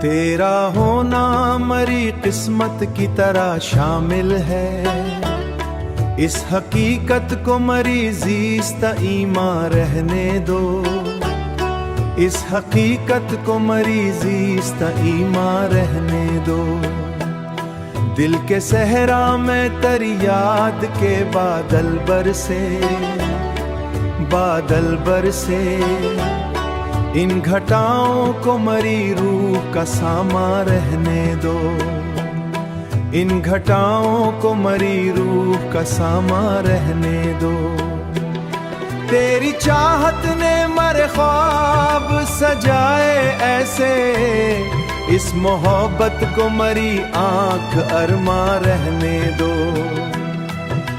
तेरा होना मरी किस्मत की तरह शामिल है। इस हकीकत को मरी ज़ीस्त ईमान रहने दो। इस हकीकत को मरी ज़ीस्त ईमान रहने दो। दिल के सहरा में तेरी याद के बादल बरसे, बादल बरसे। इन घटाओं को मरी रूह का सामा रहने दो। इन घटाओं को मरी रूह का सामा रहने दो। तेरी चाहत ने मरे ख्वाब सजाए ऐसे, इस मोहब्बत को मरी आंख अरमा रहने दो।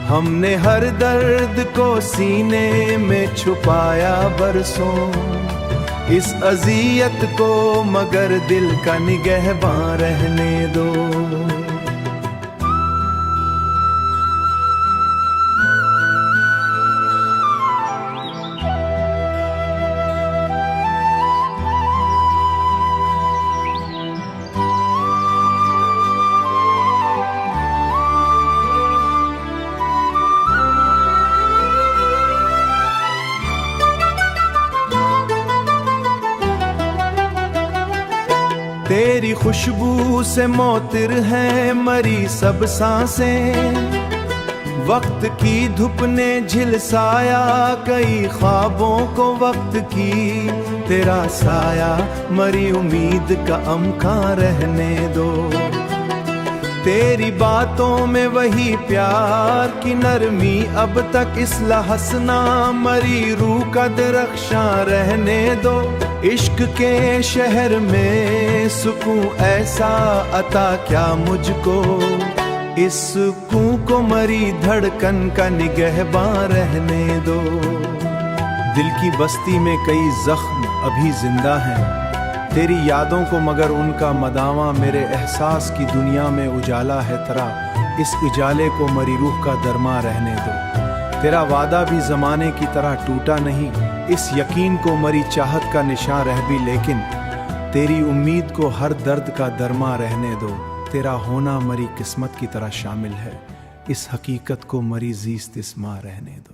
हमने हर दर्द को सीने में छुपाया बरसों, इस अज़ियत को मगर दिल का निगहबान रहने दो। तेरी खुशबू से मोतिर है मरी सब सांसें। वक्त की धूप ने झिलसाया कई ख्वाबों को वक्त की। तेरा साया मरी उम्मीद का अमका रहने दो। तेरी बातों में वही प्यार की नरमी अब तक इस लहसना मरी रूह का दरख्शां रहने दो। इश्क के शहर में सुकून ऐसा अता क्या मुझको, इस सुकून को मरी धड़कन का निगहबान रहने दो। दिल की बस्ती में कई जख्म अभी जिंदा हैं तेरी यादों को, मगर उनका मदावा मेरे एहसास की दुनिया में उजाला है तरह। इस उजाले को मरी रूह का दरमा रहने दो। तेरा वादा भी ज़माने की तरह टूटा नहीं, इस यकीन को मरी चाहत का निशान रह भी, लेकिन तेरी उम्मीद को हर दर्द का दरमा रहने दो। तेरा होना मरी किस्मत की तरह शामिल है, इस हकीकत को मरी ज़ीस्त इस्मा रहने दो।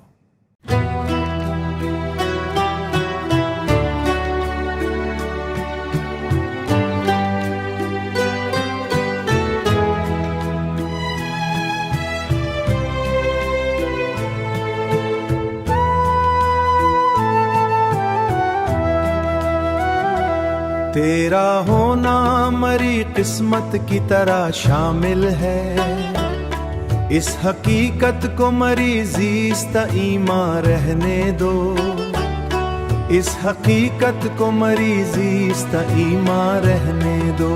तेरा होना मरी किस्मत की तरह शामिल है। इस हकीकत को मरी ज़ीस्त ईमान रहने दो। इस हकीकत को मरी ज़ीस्त ईमान रहने दो।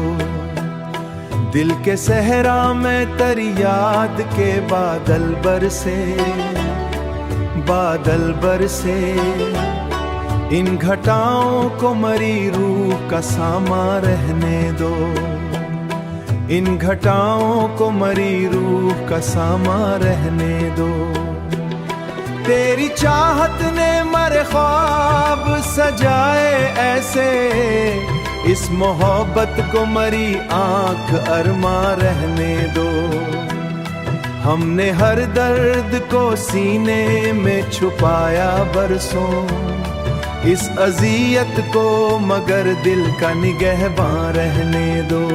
दिल के सहरा में तेरी याद के बादल बरसे, बादल बरसे। इन घटाओं को मरी रूह का सामा रहने दो। इन घटाओं को मरी रूह का सामा रहने दो। तेरी चाहत ने मरे ख्वाब सजाए ऐसे, इस मोहब्बत को मरी आंख अरमा रहने दो। हमने हर दर्द को सीने में छुपाया बरसों, इस अज़ियत को मगर दिल का निगहबान रहने दो।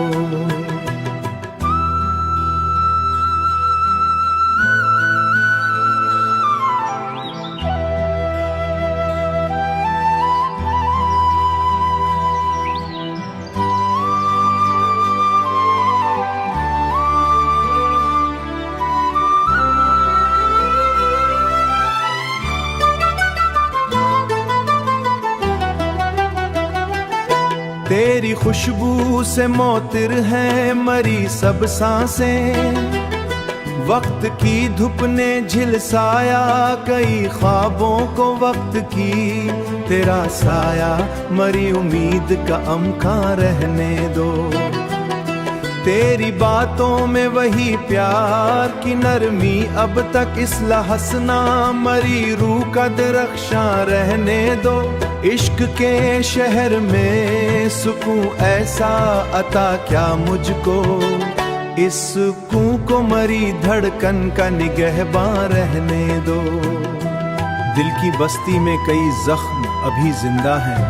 तेरी खुशबू से मोतिर है मरी सब सांसें। वक्त की धूप ने झिलसाया कई ख्वाबों को वक्त की। तेरा साया मरी उम्मीद का अमका रहने दो। तेरी बातों में वही प्यार की नरमी अब तक इस लहसना मरी रूह का दरख्शां रहने दो। इश्क के शहर में सुकून ऐसा अता क्या मुझको, इस सुकून को मरी धड़कन का निगहबान रहने दो। दिल की बस्ती में कई जख्म अभी जिंदा हैं,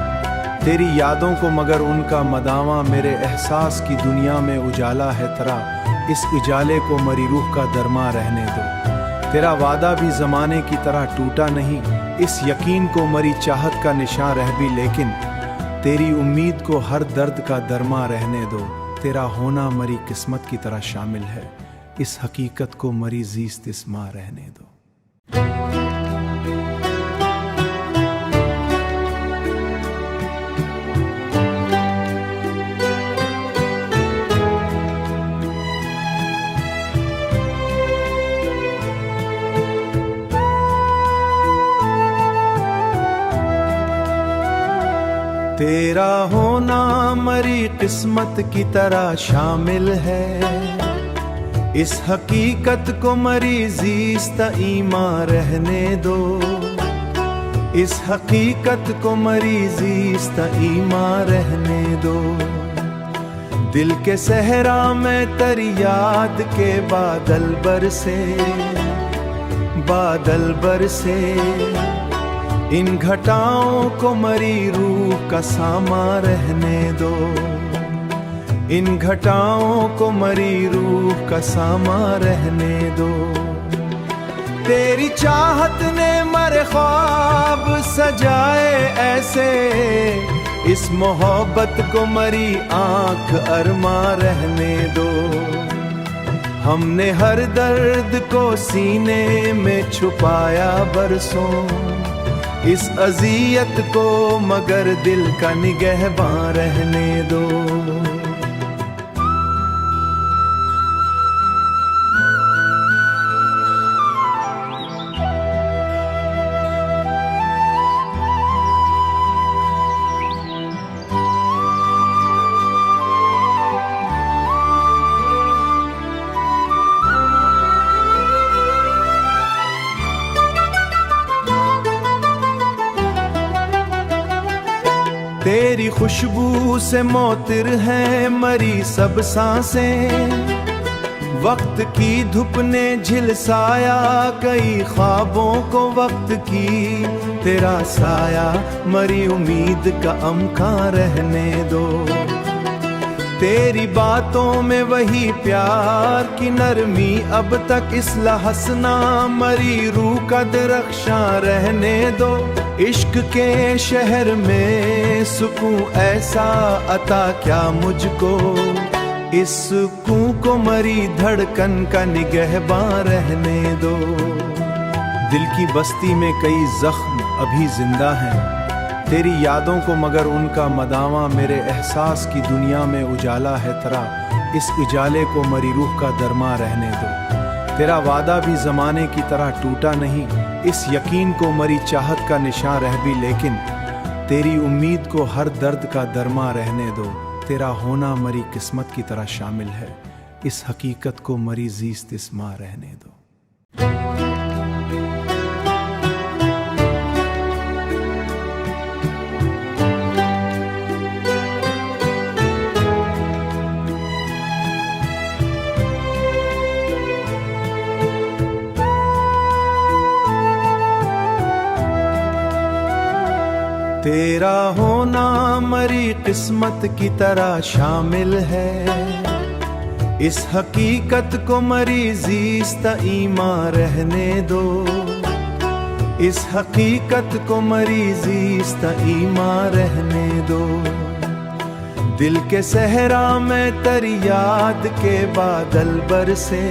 तेरी यादों को मगर उनका मदावा, मेरे एहसास की दुनिया में उजाला है तरा, इस उजाले को मरी रूह का दरमा रहने दो। तेरा वादा भी ज़माने की तरह टूटा नहीं, इस यकीन को मरी चाहत का निशान रह भी, लेकिन तेरी उम्मीद को हर दर्द का दरमा रहने दो। तेरा होना मरी किस्मत की तरह शामिल है, इस हकीकत को मरी ज़ीस्त इस्मा रहने दो। तेरा होना मरी किस्मत की तरह शामिल है, इस हकीकत को मरी ज़ीस्त ईमा रहने दो। इस हकीकत को मरी ज़ीस्त ईमा रहने दो। दिल के सहरा में तेरी याद के बादल बरसे, बादल बरसे, इन घटाओं को मरी रूह का सामा रहने दो। इन घटाओं को मरी रूह का सामा रहने दो। तेरी चाहत ने मरे ख्वाब सजाए ऐसे, इस मोहब्बत को मरी आंख अरमा रहने दो। हमने हर दर्द को सीने में छुपाया बरसों, इस अज़ियत को मगर दिल का निगहबान रहने दो। तेरी खुशबू से मोतिर है मरी सब सांसें, वक्त की धूप ने झिलसाया कई ख्वाबों को वक्त की। तेरा साया मरी उम्मीद का अमका रहने दो। तेरी बातों में वही प्यार की नरमी अब तक इस लहसना मरी रूह का दरख्शां रहने दो। इश्क के शहर में सुकून ऐसा अता क्या मुझको, इस सुकून को मरी धड़कन का निगहबान रहने दो। दिल की बस्ती में कई जख्म अभी जिंदा हैं, तेरी यादों को मगर उनका मदावा, मेरे एहसास की दुनिया में उजाला है तरा, इस उजाले को मरी रूह का दरमा रहने दो। तेरा वादा भी ज़माने की तरह टूटा नहीं, इस यकीन को मरी चाहत का निशान रह भी, लेकिन तेरी उम्मीद को हर दर्द का दरमा रहने दो। तेरा होना मरी किस्मत की तरह शामिल है, इस हकीकत को मरी ज़ीस्त इस्मा रहने दो। तेरा होना मरी किस्मत की तरह शामिल है, इस हकीकत को मरी ज़ीस्त ईमा रहने दो। इस हकीकत को मरी ज़ीस्त ईमा रहने दो। दिल के सहरा में तेरी याद के बादल बरसे,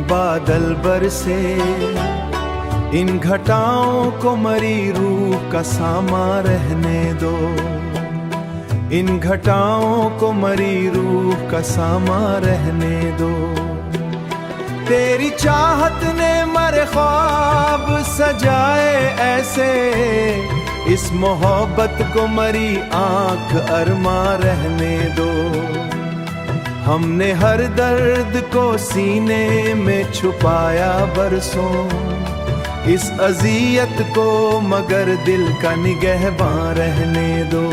बादल बरसे, इन घटाओं को मरी रूह का सामा रहने दो। इन घटाओं को मरी रूह का सामा रहने दो। तेरी चाहत ने मरे ख्वाब सजाए ऐसे, इस मोहब्बत को मरी आंख अरमा रहने दो। हमने हर दर्द को सीने में छुपाया बरसों, इस अजियत को मगर दिल का निगहबान रहने दो।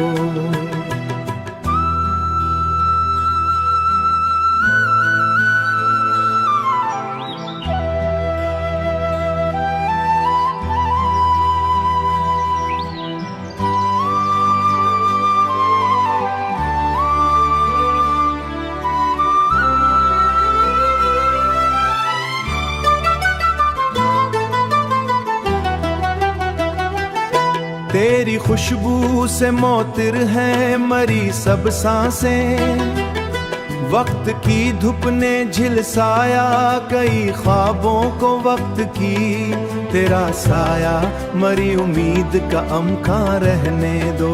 तेरी खुशबू से मोतिर है मरी सब सांसें, वक्त की धूप ने झिलसाया कई ख्वाबों को वक्त की। तेरा साया मरी उम्मीद का अमका रहने दो।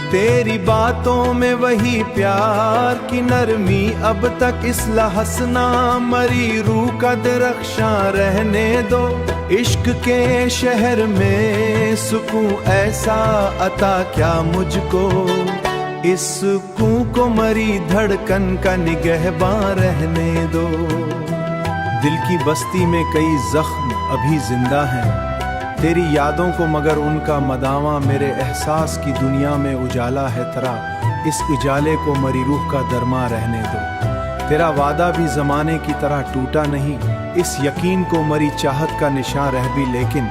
तेरी बातों में वही प्यार की नरमी अब तक इस लहसना मरी रूह का दरख्शां रहने दो। इश्क के शहर में सुकून ऐसा अता क्या मुझको, इस सुकून को मरी धड़कन का निगहबान रहने दो। दिल की बस्ती में कई जख्म अभी जिंदा हैं, तेरी यादों को मगर उनका मदावा मेरे एहसास की दुनिया में उजाला है तरा। इस उजाले को मरी रूह का दरमा रहने दो। तेरा वादा भी जमाने की तरह टूटा नहीं, इस यकीन को मरी चाहत का निशान रह भी, लेकिन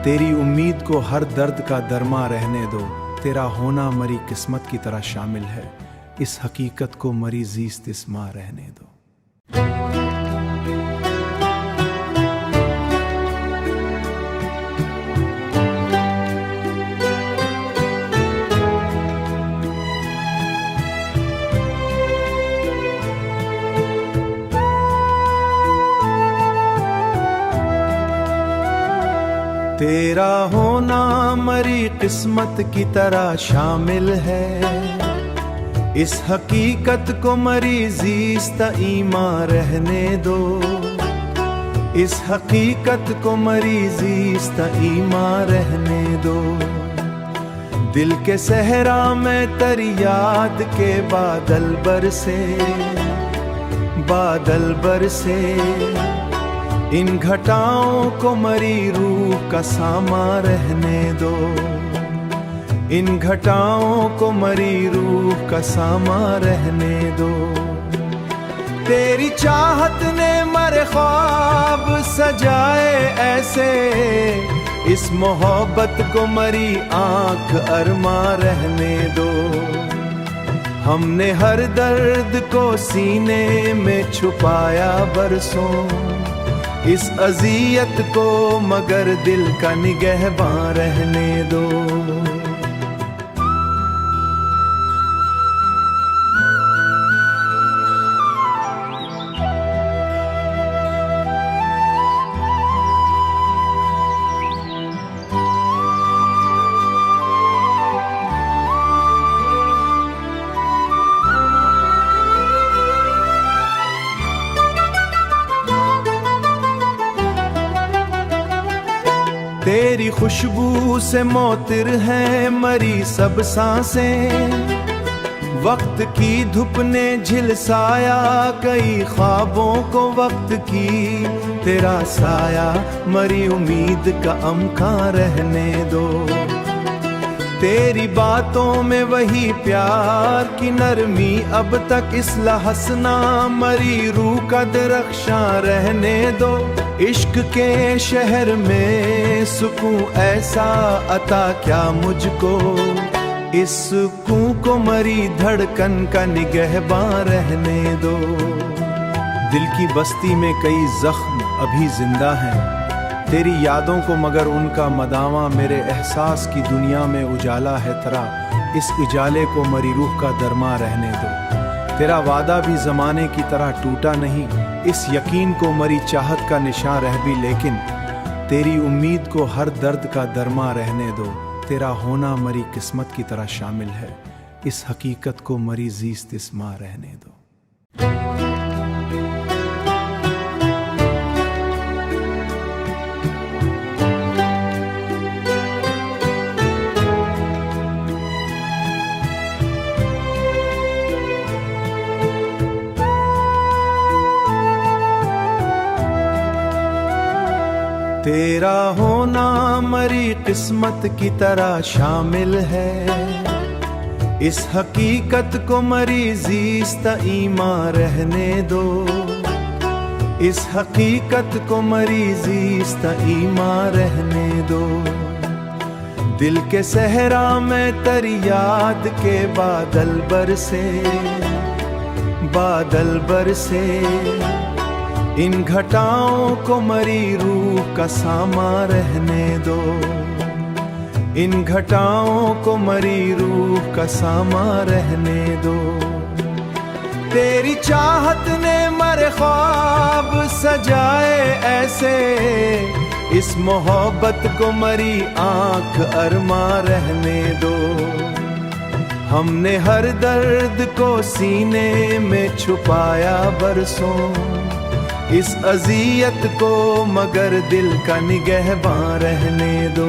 तेरी उम्मीद को हर दर्द का दरमा रहने दो। तेरा होना मरी किस्मत की तरह शामिल है, इस हकीकत को मरी जीस्त इस्मा रहने दो। तेरा होना मरी किस्मत की तरह शामिल है, इस हकीकत को मरी जीस्त ईमा रहने दो। इस हकीकत को मरी जीस्त ईमा रहने दो। दिल के सहरा में तेरी याद के बादल बरसे, बादल बरसे। इन घटाओं को मरी रूह का सामा रहने दो। इन घटाओं को मरी रूह का सामा रहने दो। तेरी चाहत ने मरे ख्वाब सजाए ऐसे, इस मोहब्बत को मरी आंख अरमा रहने दो। हमने हर दर्द को सीने में छुपाया बरसों, इस अजियत को मगर दिल का निगहबान रहने दो। तेरी खुशबू से मोतिर है मरी सब सांसें, वक्त की धूप ने झिलसाया कई ख्वाबों को वक्त की। तेरा साया मरी उम्मीद का अमका रहने दो। तेरी बातों में वही प्यार की नरमी अब तक इस लहसना मरी रूह का दरख्शां रहने दो। इश्क के शहर में सुकून ऐसा अता क्या मुझको, इस सुकून को मरी धड़कन का निगहबान रहने दो। दिल की बस्ती में कई जख्म अभी जिंदा हैं, तेरी यादों को मगर उनका मदावा मेरे एहसास की दुनिया में उजाला है तरा। इस उजाले को मरी रूह का दरमा रहने दो। तेरा वादा भी जमाने की तरह टूटा नहीं, इस यकीन को मरी चाहत का निशान रह भी, लेकिन तेरी उम्मीद को हर दर्द का दरमा रहने दो। तेरा होना मरी किस्मत की तरह शामिल है, इस हकीकत को मरी जीस्त इस्मा रहने दो। तेरा होना मरी किस्मत की तरह शामिल है, इस हकीकत को मरी जीस्त ईमान रहने दो, इस हकीकत को मरी जीस्त ईमान रहने दो। दिल के सहरा में तेरी याद के बादल बरसे, बादल बरसे, इन घटाओं को मरी रूह का सामा रहने दो, इन घटाओं को मरी रूह का सामा रहने दो। तेरी चाहत ने मरे ख्वाब सजाए ऐसे, इस मोहब्बत को मरी आंख अरमा रहने दो। हमने हर दर्द को सीने में छुपाया बरसों, इस अजियत को मगर दिल का निगहबान रहने दो।